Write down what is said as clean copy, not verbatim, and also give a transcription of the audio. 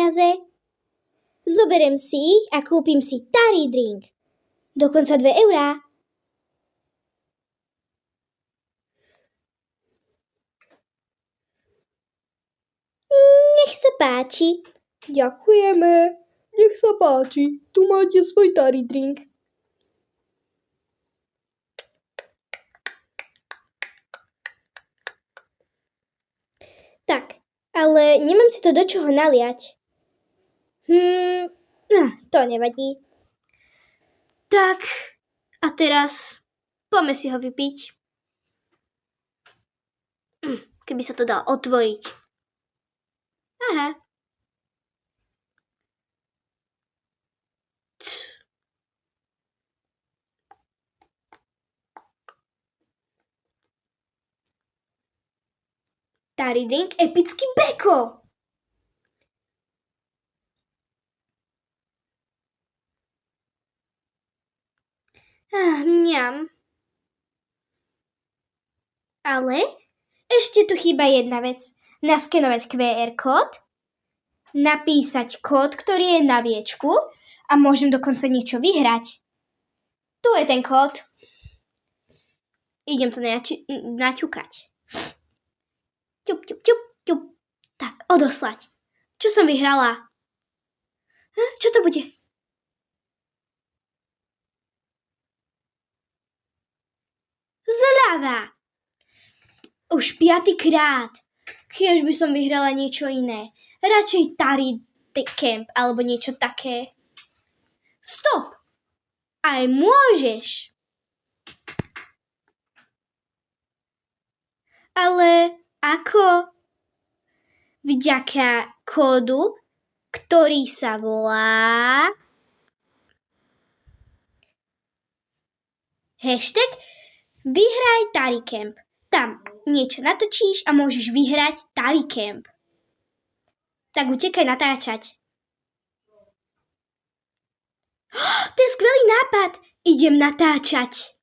peniaze. Zoberiem si ich a kúpim si Tari drink. Dokonca 2 eurá. Nech sa páči. Ďakujeme. Nech sa páči. Tu máte svoj Tari drink. Tak, ale nemám si to do čoho naliať. To nevadí. Tak, a teraz poďme si ho vypiť. Keby sa to dalo otvoriť. Aha. Tari drink epický beko. Mňam. Ale ešte tu chýba jedna vec. Naskenovať QR kód, napísať kód, ktorý je na viečku a môžem dokonca niečo vyhrať. Tu je ten kód. Idem to naťukať. Ťup, ťup, ťup, ťup. Tak, odoslať. Čo som vyhrala? Čo to bude? Zľava. Už 5. krát. Kiež by som vyhrala niečo iné. Radšej Tari Camp alebo niečo také. Stop. Aj môžeš. Ale ako? Vďaka kódu, ktorý sa volá #vyhraj Tari Camp. Tam niečo natočíš a môžeš vyhrať Tari Camp. Tak utekaj natáčať. To je skvelý nápad. Idem natáčať.